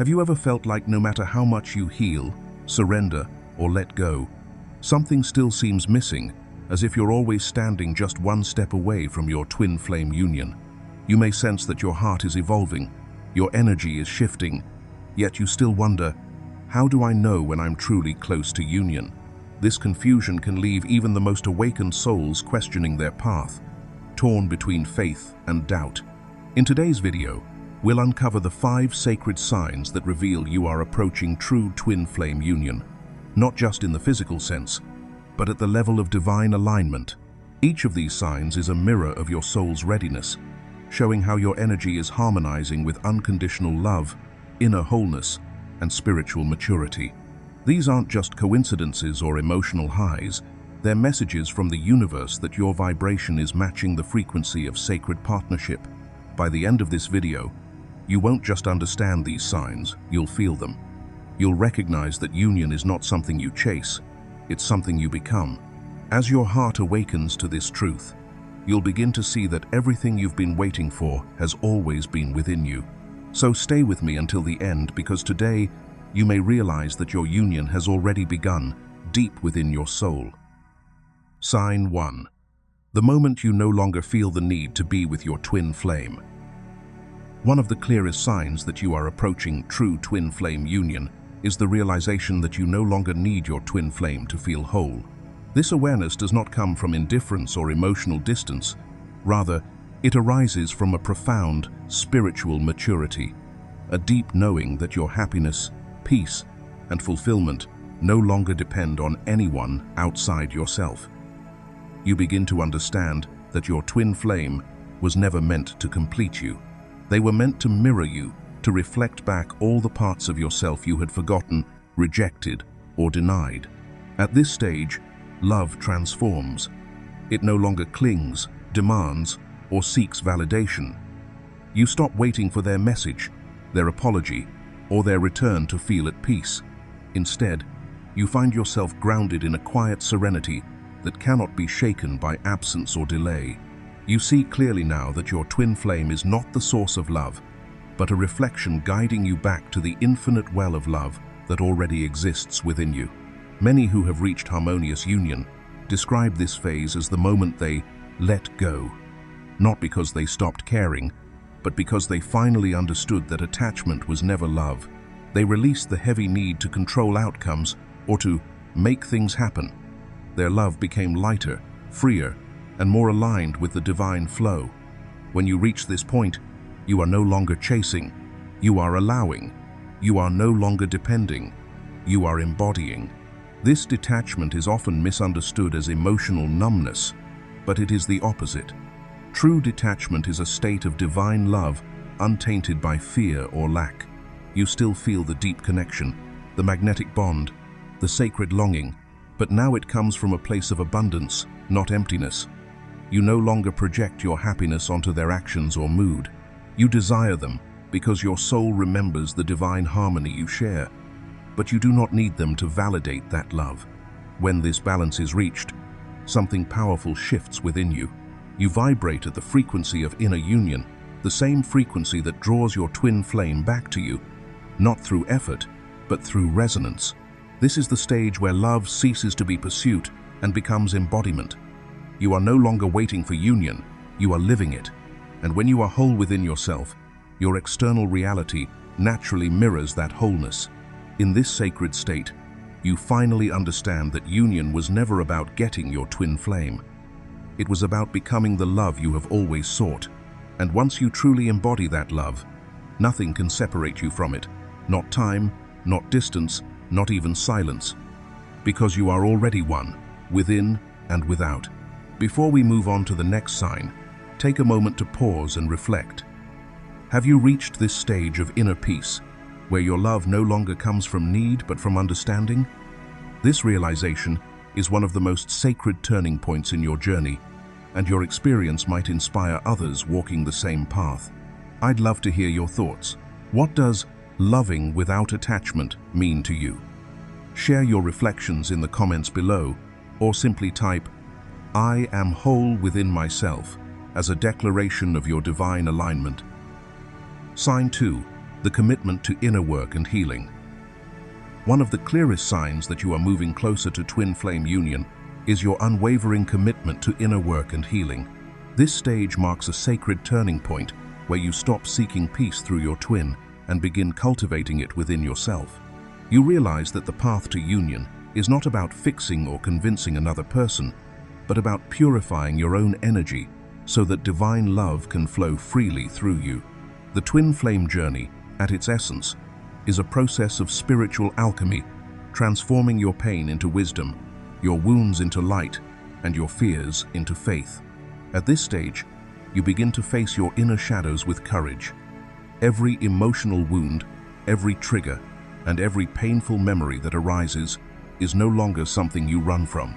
Have you ever felt like no matter how much you heal, surrender, or let go, something still seems missing, as if you're always standing just one step away from your twin flame union? You may sense that your heart is evolving, your energy is shifting, yet you still wonder, how do I know when I'm truly close to union? This confusion can leave even the most awakened souls questioning their path, torn between faith and doubt. In today's video, we'll uncover the 5 sacred signs that reveal you are approaching true twin flame union, not just in the physical sense, but at the level of divine alignment. Each of these signs is a mirror of your soul's readiness, showing how your energy is harmonizing with unconditional love, inner wholeness, and spiritual maturity. These aren't just coincidences or emotional highs, they're messages from the universe that your vibration is matching the frequency of sacred partnership. By the end of this video, you won't just understand these signs, you'll feel them. You'll recognize that union is not something you chase, it's something you become. As your heart awakens to this truth, you'll begin to see that everything you've been waiting for has always been within you. So stay with me until the end, because today you may realize that your union has already begun deep within your soul. Sign 1. The moment you no longer feel the need to be with your twin flame. One of the clearest signs that you are approaching true twin flame union is the realization that you no longer need your twin flame to feel whole. This awareness does not come from indifference or emotional distance. Rather, it arises from a profound spiritual maturity, a deep knowing that your happiness, peace, and fulfillment no longer depend on anyone outside yourself. You begin to understand that your twin flame was never meant to complete you. They were meant to mirror you, to reflect back all the parts of yourself you had forgotten, rejected, or denied. At this stage, love transforms. It no longer clings, demands, or seeks validation. You stop waiting for their message, their apology, or their return to feel at peace. Instead, you find yourself grounded in a quiet serenity that cannot be shaken by absence or delay. You see clearly now that your twin flame is not the source of love, but a reflection guiding you back to the infinite well of love that already exists within you. Many who have reached harmonious union describe this phase as the moment they let go, not because they stopped caring, but because they finally understood that attachment was never love. They released the heavy need to control outcomes or to make things happen. Their love became lighter, freer, and more aligned with the divine flow. When you reach this point, you are no longer chasing, you are allowing. You are no longer depending, you are embodying. This detachment is often misunderstood as emotional numbness, but it is the opposite. True detachment is a state of divine love, untainted by fear or lack. You still feel the deep connection, the magnetic bond, the sacred longing, but now it comes from a place of abundance, not emptiness. You no longer project your happiness onto their actions or mood. You desire them because your soul remembers the divine harmony you share, but you do not need them to validate that love. When this balance is reached, something powerful shifts within you. You vibrate at the frequency of inner union, the same frequency that draws your twin flame back to you, not through effort, but through resonance. This is the stage where love ceases to be pursuit and becomes embodiment. You are no longer waiting for union, you are living it. And when you are whole within yourself, your external reality naturally mirrors that wholeness. In this sacred state, you finally understand that union was never about getting your twin flame. It was about becoming the love you have always sought. And once you truly embody that love, nothing can separate you from it. Not time, not distance, not even silence. Because you are already one, within and without. Before we move on to the next sign, take a moment to pause and reflect. Have you reached this stage of inner peace, where your love no longer comes from need but from understanding? This realization is one of the most sacred turning points in your journey, and your experience might inspire others walking the same path. I'd love to hear your thoughts. What does loving without attachment mean to you? Share your reflections in the comments below, or simply type, "I am whole within myself," as a declaration of your divine alignment. Sign 2. the commitment to inner work and healing. One of the clearest signs that you are moving closer to twin flame union is your unwavering commitment to inner work and healing. This stage marks a sacred turning point where you stop seeking peace through your twin and begin cultivating it within yourself. You realize that the path to union is not about fixing or convincing another person, but about purifying your own energy so that divine love can flow freely through you. The twin flame journey, at its essence, is a process of spiritual alchemy, transforming your pain into wisdom, your wounds into light, and your fears into faith. At this stage, you begin to face your inner shadows with courage. Every emotional wound, every trigger, and every painful memory that arises is no longer something you run from.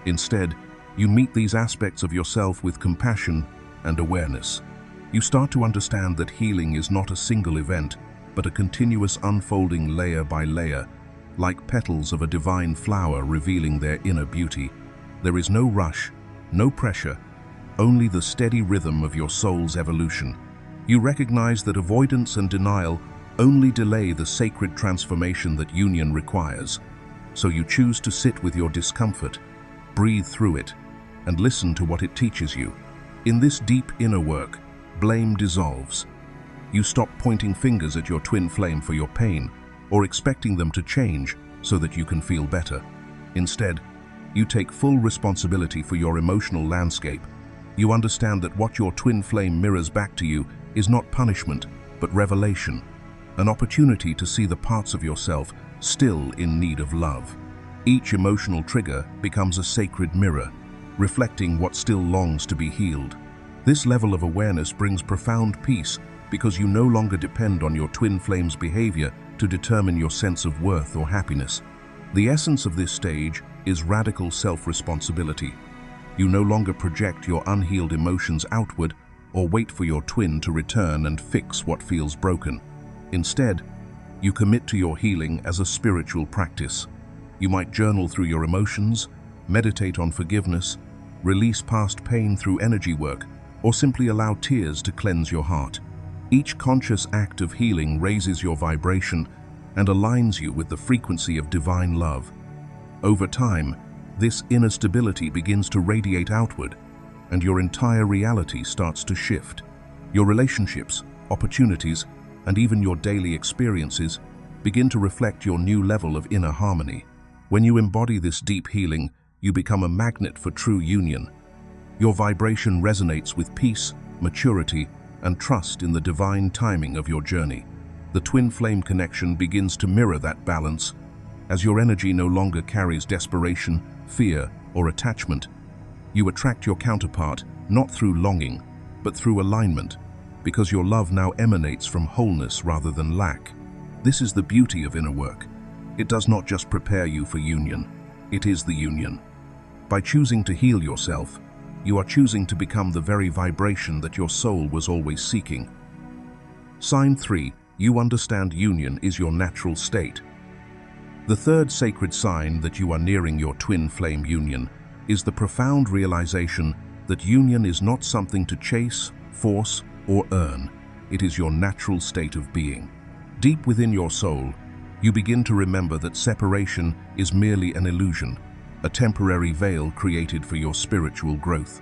Instead, you meet these aspects of yourself with compassion and awareness. You start to understand that healing is not a single event, but a continuous unfolding layer by layer, like petals of a divine flower revealing their inner beauty. There is no rush, no pressure, only the steady rhythm of your soul's evolution. You recognize that avoidance and denial only delay the sacred transformation that union requires. So you choose to sit with your discomfort, breathe through it, and listen to what it teaches you. In this deep inner work, blame dissolves. You stop pointing fingers at your twin flame for your pain or expecting them to change so that you can feel better. Instead, you take full responsibility for your emotional landscape. You understand that what your twin flame mirrors back to you is not punishment, but revelation, an opportunity to see the parts of yourself still in need of love. Each emotional trigger becomes a sacred mirror, reflecting what still longs to be healed. This level of awareness brings profound peace because you no longer depend on your twin flame's behavior to determine your sense of worth or happiness. The essence of this stage is radical self-responsibility. You no longer project your unhealed emotions outward or wait for your twin to return and fix what feels broken. Instead, you commit to your healing as a spiritual practice. You might journal through your emotions, meditate on forgiveness, release past pain through energy work, or simply allow tears to cleanse your heart. Each conscious act of healing raises your vibration and aligns you with the frequency of divine love. Over time, this inner stability begins to radiate outward, and your entire reality starts to shift. Your relationships, opportunities, and even your daily experiences begin to reflect your new level of inner harmony. When you embody this deep healing, you become a magnet for true union. Your vibration resonates with peace, maturity, and trust in the divine timing of your journey. The twin flame connection begins to mirror that balance. As your energy no longer carries desperation, fear, or attachment, you attract your counterpart not through longing, but through alignment, because your love now emanates from wholeness rather than lack. This is the beauty of inner work. It does not just prepare you for union, it is the union. By choosing to heal yourself, you are choosing to become the very vibration that your soul was always seeking. Sign 3. You understand union is your natural state. The third sacred sign that you are nearing your twin flame union is the profound realization that union is not something to chase, force, or earn. It is your natural state of being. Deep within your soul, you begin to remember that separation is merely an illusion, a temporary veil created for your spiritual growth.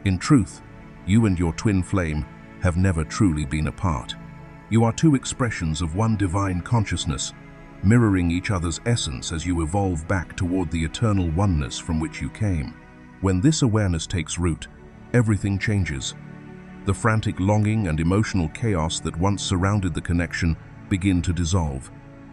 In truth, you and your twin flame have never truly been apart. You are two expressions of one divine consciousness, mirroring each other's essence as you evolve back toward the eternal oneness from which you came. When this awareness takes root, everything changes. The frantic longing and emotional chaos that once surrounded the connection begin to dissolve.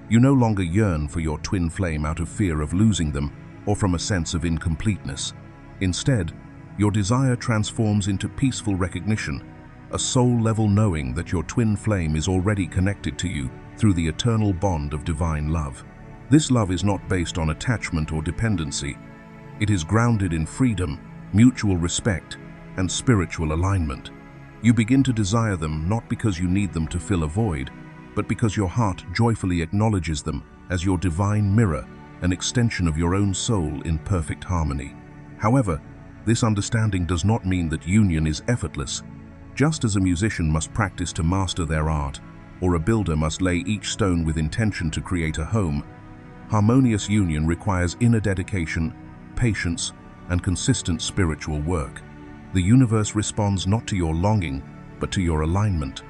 You no longer yearn for your twin flame out of fear of losing them or from a sense of incompleteness. Instead, your desire transforms into peaceful recognition, a soul-level knowing that your twin flame is already connected to you through the eternal bond of divine love. This love is not based on attachment or dependency. It is grounded in freedom, mutual respect, and spiritual alignment. You begin to desire them not because you need them to fill a void, but because your heart joyfully acknowledges them as your divine mirror, an extension of your own soul in perfect harmony. However, this understanding does not mean that union is effortless. Just as a musician must practice to master their art, or a builder must lay each stone with intention to create a home, harmonious union requires inner dedication, patience, and consistent spiritual work. The universe responds not to your longing, but to your alignment.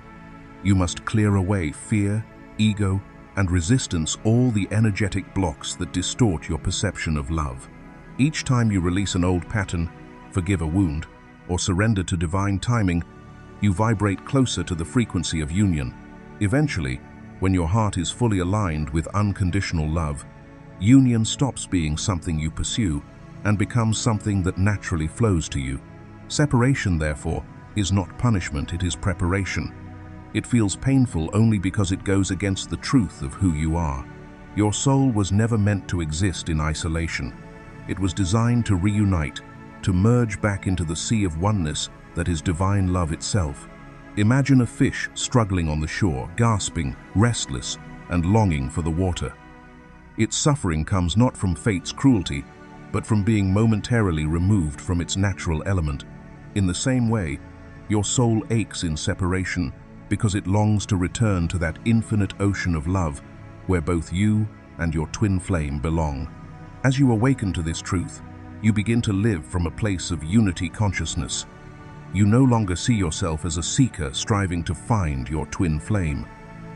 You must clear away fear, ego, and resistance, all the energetic blocks that distort your perception of love. Each time you release an old pattern, forgive a wound, or surrender to divine timing, you vibrate closer to the frequency of union. Eventually, when your heart is fully aligned with unconditional love, union stops being something you pursue and becomes something that naturally flows to you. Separation, therefore, is not punishment, it is preparation. It feels painful only because it goes against the truth of who you are. Your soul was never meant to exist in isolation. It was designed to reunite, to merge back into the sea of oneness that is divine love itself. Imagine a fish struggling on the shore, gasping, restless, and longing for the water. Its suffering comes not from fate's cruelty, but from being momentarily removed from its natural element. In the same way, your soul aches in separation because it longs to return to that infinite ocean of love where both you and your twin flame belong. As you awaken to this truth, you begin to live from a place of unity consciousness. You no longer see yourself as a seeker striving to find your twin flame,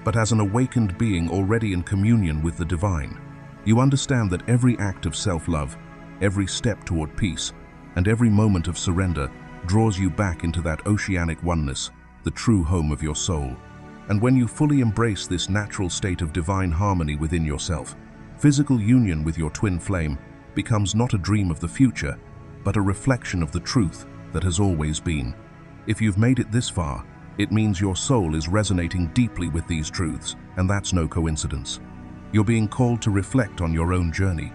but as an awakened being already in communion with the divine. You understand that every act of self-love, every step toward peace, and every moment of surrender draws you back into that oceanic oneness, the true home of your soul. And when you fully embrace this natural state of divine harmony within yourself, physical union with your twin flame becomes not a dream of the future, but a reflection of the truth that has always been. If you've made it this far, it means your soul is resonating deeply with these truths, and that's no coincidence. You're being called to reflect on your own journey.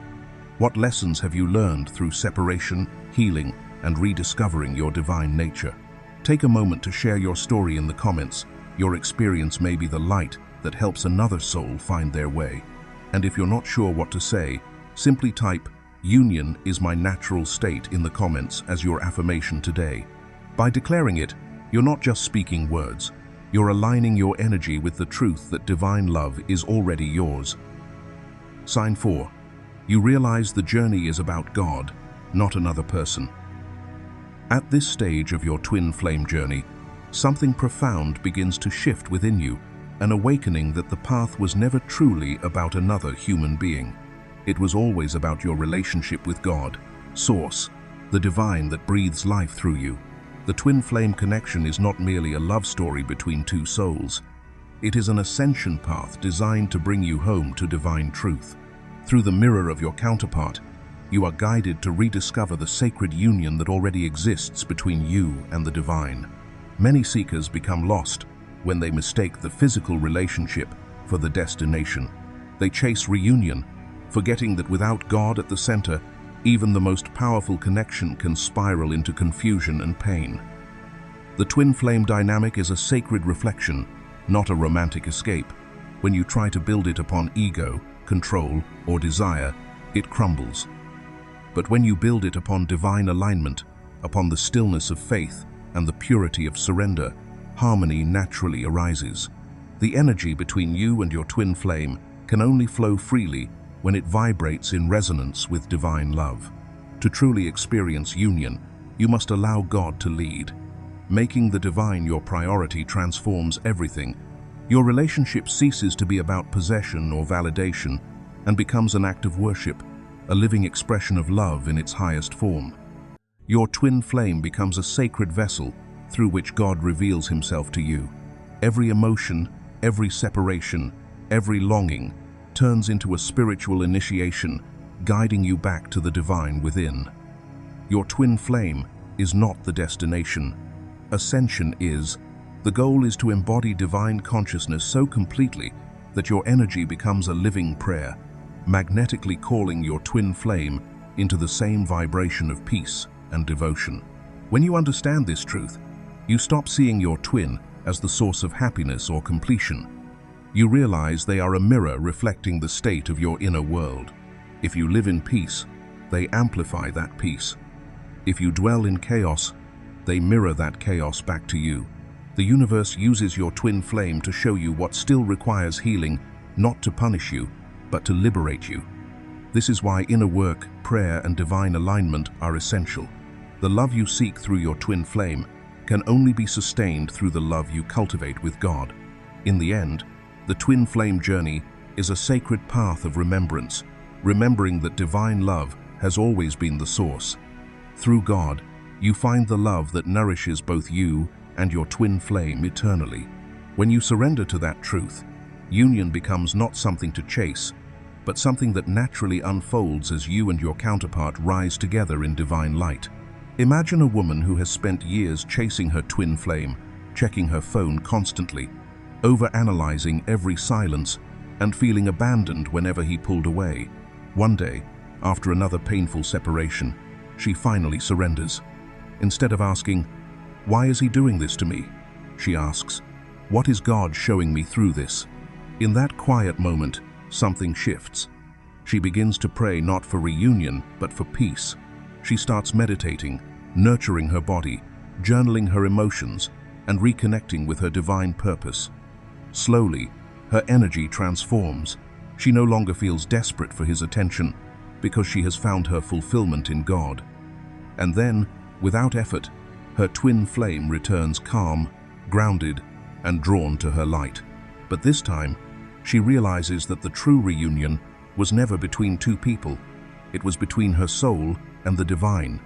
What lessons have you learned through separation, healing, and rediscovering your divine nature? Take a moment to share your story in the comments. Your experience may be the light that helps another soul find their way. And if you're not sure what to say, simply type "Union is my natural state" in the comments as your affirmation today. By declaring it, you're not just speaking words, you're aligning your energy with the truth that divine love is already yours. Sign 4. You realize the journey is about God, not another person. At this stage of your twin flame journey, something profound begins to shift within you, an awakening that the path was never truly about another human being. It was always about your relationship with God, Source, the divine that breathes life through you. The twin flame connection is not merely a love story between two souls. It is an ascension path designed to bring you home to divine truth. Through the mirror of your counterpart, you are guided to rediscover the sacred union that already exists between you and the divine. Many seekers become lost when they mistake the physical relationship for the destination. They chase reunion, forgetting that without God at the center, even the most powerful connection can spiral into confusion and pain. The twin flame dynamic is a sacred reflection, not a romantic escape. When you try to build it upon ego, control, or desire, it crumbles. But when you build it upon divine alignment, upon the stillness of faith and the purity of surrender, harmony naturally arises. The energy between you and your twin flame can only flow freely when it vibrates in resonance with divine love. To truly experience union, you must allow God to lead. Making the divine your priority transforms everything. Your relationship ceases to be about possession or validation and becomes an act of worship, a living expression of love in its highest form. Your twin flame becomes a sacred vessel through which God reveals himself to you. Every emotion, every separation, every longing turns into a spiritual initiation, guiding you back to the divine within. Your twin flame is not the destination. Ascension is. The goal is to embody divine consciousness so completely that your energy becomes a living prayer, magnetically calling your twin flame into the same vibration of peace and devotion. When you understand this truth, you stop seeing your twin as the source of happiness or completion. You realize they are a mirror reflecting the state of your inner world. If you live in peace, they amplify that peace. If you dwell in chaos, they mirror that chaos back to you. The universe uses your twin flame to show you what still requires healing, not to punish you, but to liberate you. This is why inner work, prayer, and divine alignment are essential. The love you seek through your twin flame can only be sustained through the love you cultivate with God. In the end, the twin flame journey is a sacred path of remembrance, remembering that divine love has always been the source. Through God, you find the love that nourishes both you and your twin flame eternally. When you surrender to that truth, union becomes not something to chase, but something that naturally unfolds as you and your counterpart rise together in divine light. Imagine a woman who has spent years chasing her twin flame, checking her phone constantly, overanalyzing every silence, and feeling abandoned whenever he pulled away. One day, after another painful separation, she finally surrenders. Instead of asking, "Why is he doing this to me?" she asks, "What is God showing me through this?" In that quiet moment, something shifts. She begins to pray not for reunion, but for peace. She starts meditating, nurturing her body, journaling her emotions, and reconnecting with her divine purpose. Slowly, her energy transforms. She no longer feels desperate for his attention because she has found her fulfillment in God. And then, without effort, her twin flame returns calm, grounded, and drawn to her light. But this time, she realizes that the true reunion was never between two people. It was between her soul and the divine.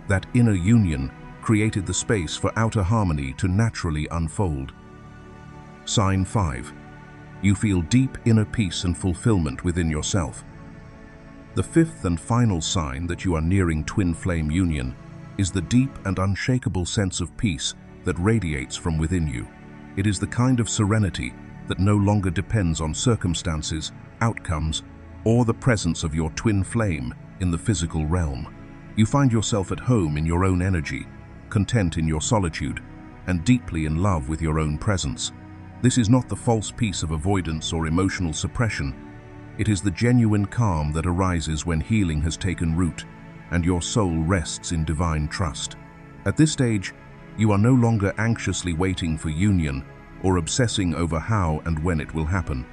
That inner union created the space for outer harmony to naturally unfold. Sign 5. You feel deep inner peace and fulfillment within yourself. The fifth and final sign that you are nearing twin flame union is the deep and unshakable sense of peace that radiates from within you. It is the kind of serenity that no longer depends on circumstances, outcomes, or the presence of your twin flame in the physical realm. You find yourself at home in your own energy, content in your solitude, and deeply in love with your own presence. This is not the false peace of avoidance or emotional suppression. It is the genuine calm that arises when healing has taken root and your soul rests in divine trust. At this stage, you are no longer anxiously waiting for union or obsessing over how and when it will happen.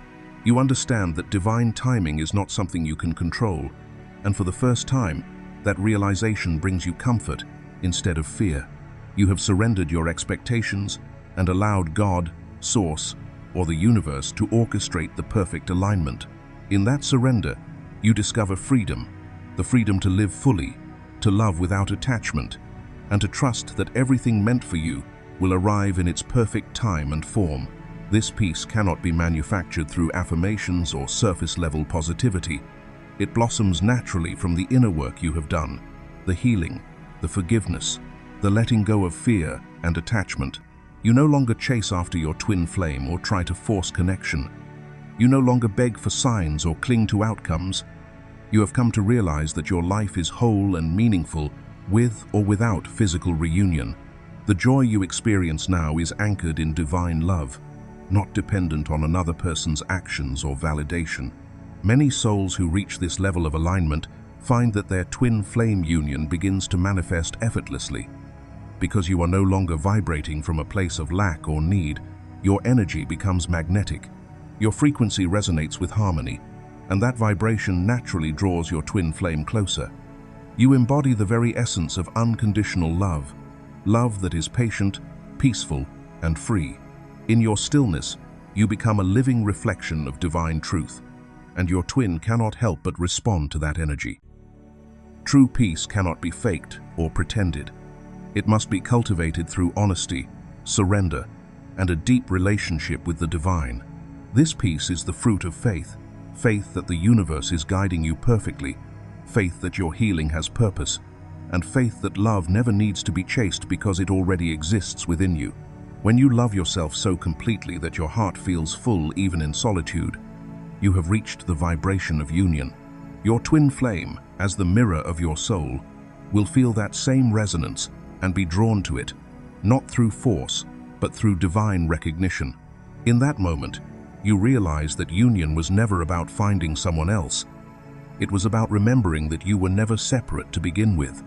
You understand that divine timing is not something you can control, and for the first time, that realization brings you comfort instead of fear. You have surrendered your expectations and allowed God, Source, or the universe to orchestrate the perfect alignment. In that surrender, you discover freedom, the freedom to live fully, to love without attachment, and to trust that everything meant for you will arrive in its perfect time and form. This peace cannot be manufactured through affirmations or surface-level positivity. It blossoms naturally from the inner work you have done, the healing, the forgiveness, the letting go of fear and attachment. You no longer chase after your twin flame or try to force connection. You no longer beg for signs or cling to outcomes. You have come to realize that your life is whole and meaningful with or without physical reunion. The joy you experience now is anchored in divine love, not dependent on another person's actions or validation. Many souls who reach this level of alignment find that their twin flame union begins to manifest effortlessly. Because you are no longer vibrating from a place of lack or need, your energy becomes magnetic. Your frequency resonates with harmony, and that vibration naturally draws your twin flame closer. You embody the very essence of unconditional love, love that is patient, peaceful, and free. In your stillness, you become a living reflection of divine truth, and your twin cannot help but respond to that energy. True peace cannot be faked or pretended. It must be cultivated through honesty, surrender, and a deep relationship with the divine. This peace is the fruit of faith, faith that the universe is guiding you perfectly, faith that your healing has purpose, and faith that love never needs to be chased because it already exists within you. When you love yourself so completely that your heart feels full even in solitude, you have reached the vibration of union. Your twin flame, as the mirror of your soul, will feel that same resonance and be drawn to it, not through force, but through divine recognition. In that moment, you realize that union was never about finding someone else. It was about remembering that you were never separate to begin with.